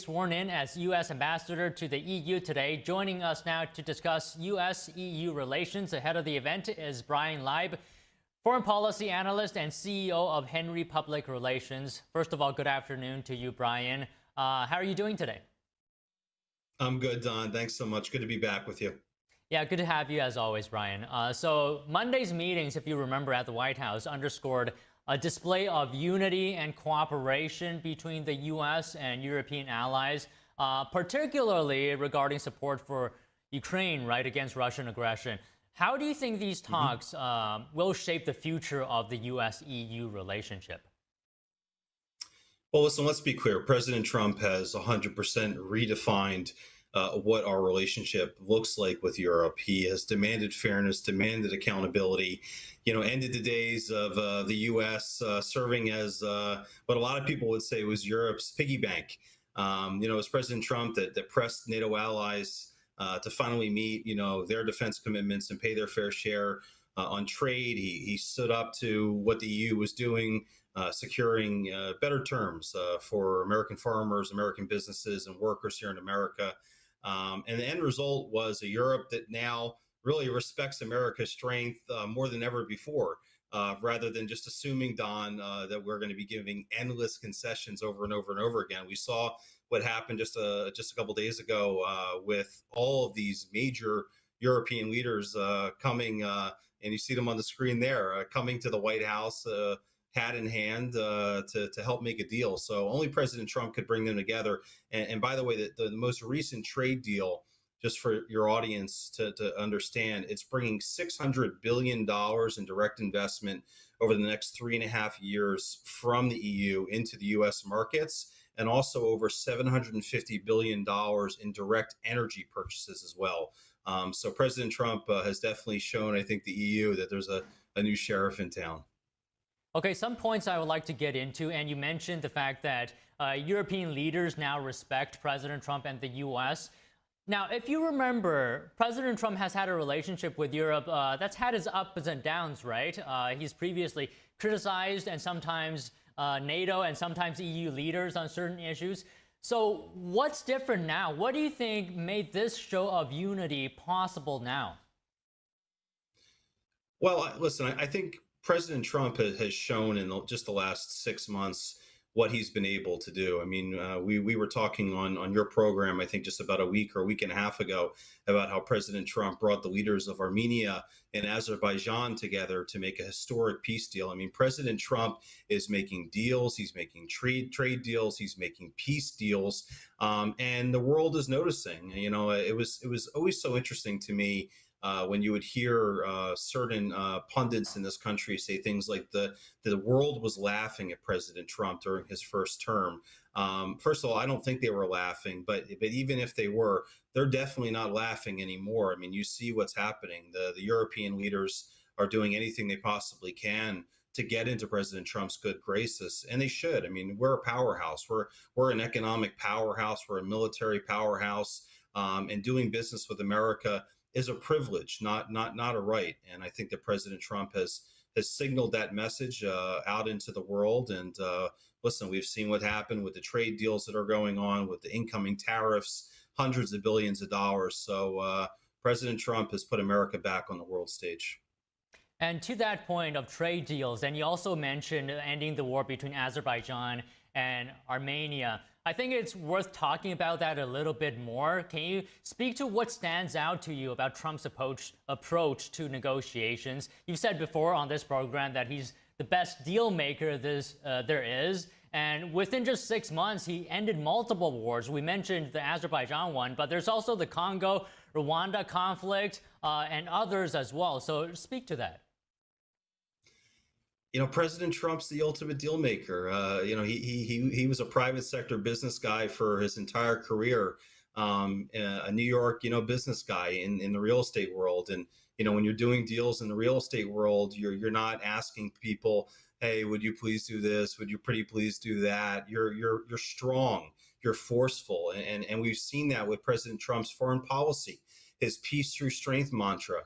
sworn in as U.S. ambassador to the EU today. Joining us now to discuss U.S.-EU relations ahead of the event is Brian Leib, foreign policy analyst and CEO of Henry Public Relations. First of all, good afternoon to you, Brian. How are you doing today? I'm good, Don. Thanks so much. Good to be back with you. Yeah, good to have you as always, Brian. So Monday's meetings, if you remember, at the White House underscored a display of unity and cooperation between the U.S. and European allies, particularly regarding support for Ukraine, right, against Russian aggression. How do you think these talks will shape the future of the U.S.-EU relationship? Well, listen, let's be clear. President Trump has 100% redefined what our relationship looks like with Europe. He has demanded fairness, demanded accountability, ended the days of the U.S. Serving as what a lot of people would say was Europe's piggy bank. It was President Trump that pressed NATO allies to finally meet, their defense commitments and pay their fair share on trade. He stood up to what the EU was doing, securing better terms for American farmers, American businesses, and workers here in America. And the end result was a Europe that now really respects America's strength more than ever before, rather than just assuming, Don, that we're going to be giving endless concessions over and over and over again. We saw what happened just a couple days ago with all of these major European leaders coming, and you see them on the screen there, coming to the White House hat in hand to help make a deal. So only President Trump could bring them together. And by the way, the most recent trade deal, just for your audience to understand, it's bringing $600 billion in direct investment over the next 3.5 years from the EU into the U.S. markets, and also over $750 billion in direct energy purchases as well. So President Trump has definitely shown, I think, the EU that there's a new sheriff in town. Okay, some points I would like to get into, and you mentioned the fact that European leaders now respect President Trump and the U.S. Now, if you remember, President Trump has had a relationship with Europe that's had its ups and downs, right? He's previously criticized and sometimes NATO and sometimes EU leaders on certain issues. So what's different now? What do you think made this show of unity possible now? Well, listen, I think President Trump has shown in just the last 6 months what he's been able to do. I mean, we were talking on your program, I think just about a week and a half ago, about how President Trump brought the leaders of Armenia and Azerbaijan together to make a historic peace deal. I mean, President Trump is making deals, he's making trade deals, he's making peace deals, and the world is noticing. It was always so interesting to me when you would hear certain pundits in this country say things like the world was laughing at President Trump during his first term. First of all, I don't think they were laughing, but even if they were, they're definitely not laughing anymore. I mean, you see what's happening. The European leaders are doing anything they possibly can to get into President Trump's good graces, and they should. I mean, we're a powerhouse. We're an economic powerhouse. We're a military powerhouse, and doing business with America is a privilege, not a right. And I think that President Trump has signaled that message out into the world. And listen, we've seen what happened with the trade deals that are going on, with the incoming tariffs, hundreds of billions of dollars. So President Trump has put America back on the world stage. And to that point of trade deals, and you also mentioned ending the war between Azerbaijan and Armenia. I think it's worth talking about that a little bit more. Can you speak to what stands out to you about Trump's approach to negotiations? You've said before on this program that he's the best deal maker there is. And within just 6 months, he ended multiple wars. We mentioned the Azerbaijan one, but there's also the Congo, Rwanda conflict, and others as well. So speak to that. President Trump's the ultimate deal maker. He was a private sector business guy for his entire career, a New York, business guy in the real estate world. And, when you're doing deals in the real estate world, you're not asking people, hey, would you please do this? Would you pretty please do that? You're strong, you're forceful. And we've seen that with President Trump's foreign policy, his peace through strength mantra.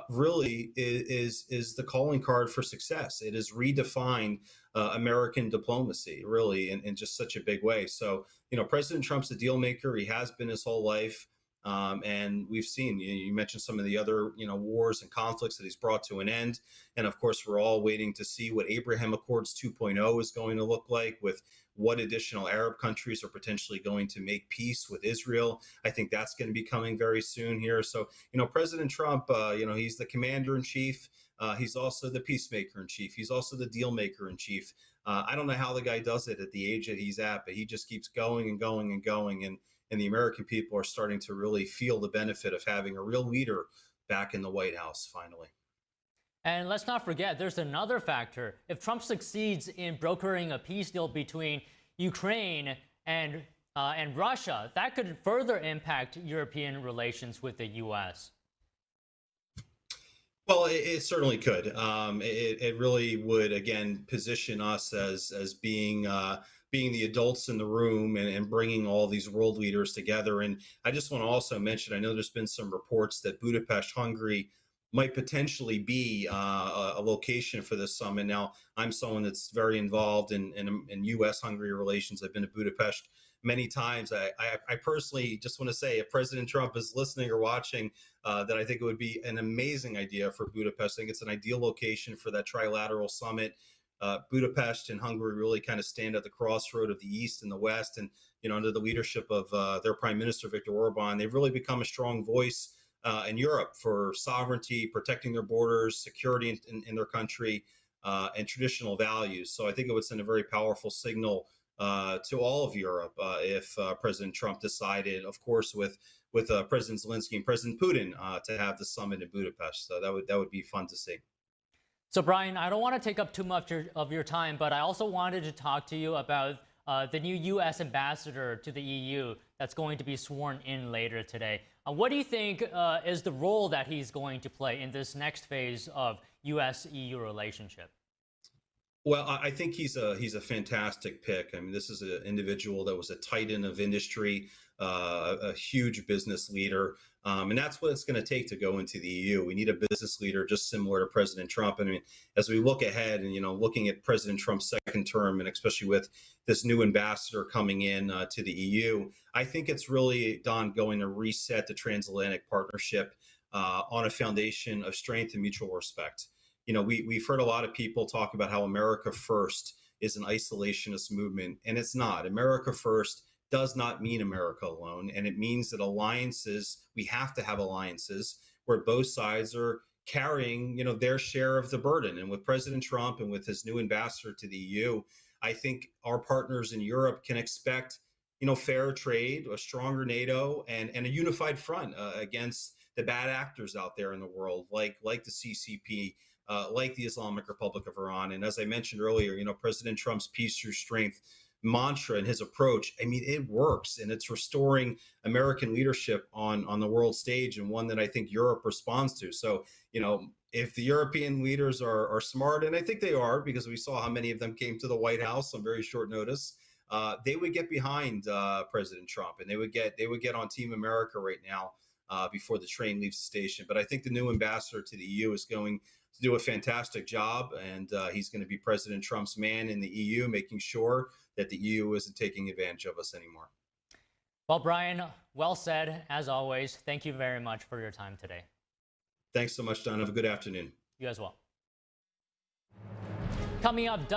really is the calling card for success. It has redefined American diplomacy, really, in just such a big way. So, President Trump's a deal maker. He has been his whole life. And we've seen, you mentioned some of the other, wars and conflicts that he's brought to an end. And of course, we're all waiting to see what Abraham Accords 2.0 is going to look like, with what additional Arab countries are potentially going to make peace with Israel. I think that's going to be coming very soon here. So, President Trump, he's the commander in chief. He's also the peacemaker in chief. He's also the deal maker in chief. I don't know how the guy does it at the age that he's at, but he just keeps going and going and going. And the American people are starting to really feel the benefit of having a real leader back in the White House finally. And let's not forget, there's another factor. If Trump succeeds in brokering a peace deal between Ukraine and Russia, that could further impact European relations with the U.S. Well, it certainly could. It really would, again, position us as being the adults in the room and bringing all these world leaders together. And I just want to also mention, I know there's been some reports that Budapest, Hungary might potentially be a location for this summit. Now, I'm someone that's very involved in U.S.-Hungary relations. I've been to Budapest many times. I personally just want to say, if President Trump is listening or watching, that I think it would be an amazing idea for Budapest. I think it's an ideal location for that trilateral summit. Budapest and Hungary really kind of stand at the crossroad of the East and the West. And, under the leadership of their Prime Minister, Viktor Orban, they've really become a strong voice in Europe for sovereignty, protecting their borders, security in their country, and traditional values. So I think it would send a very powerful signal to all of Europe if President Trump decided, of course, with President Zelensky and President Putin to have the summit in Budapest. So that would be fun to see. So, Brian, I don't want to take up too much of your time, but I also wanted to talk to you about the new U.S. ambassador to the EU that's going to be sworn in later today. What do you think is the role that he's going to play in this next phase of U.S.-EU relationship? Well, I think he's a fantastic pick. I mean, this is an individual that was a titan of industry, a huge business leader. And that's what it's going to take to go into the EU. We need a business leader just similar to President Trump. I mean, as we look ahead and, looking at President Trump's second term, and especially with this new ambassador coming in to the EU, I think it's really, Don, going to reset the transatlantic partnership on a foundation of strength and mutual respect. We've heard a lot of people talk about how America First is an isolationist movement, and it's not. America First does not mean America alone, and it means that we have to have alliances where both sides are carrying, their share of the burden. And with President Trump and with his new ambassador to the EU, I think our partners in Europe can expect, fair trade, a stronger NATO, and a unified front against the bad actors out there in the world, like the CCP, like the Islamic Republic of Iran. And as I mentioned earlier, President Trump's peace through strength mantra and his approach, I mean, it works, and it's restoring American leadership on the world stage, and one that I think Europe responds to. So, if the European leaders are smart, and I think they are, because we saw how many of them came to the White House on very short notice, they would get behind President Trump, and they would get on Team America right now before the train leaves the station. But I think the new ambassador to the EU is going to do a fantastic job, and he's going to be President Trump's man in the EU, making sure that the EU isn't taking advantage of us anymore. Well, Brian, well said, as always. Thank you very much for your time today. Thanks so much, Don. Have a good afternoon. You as well. Coming up,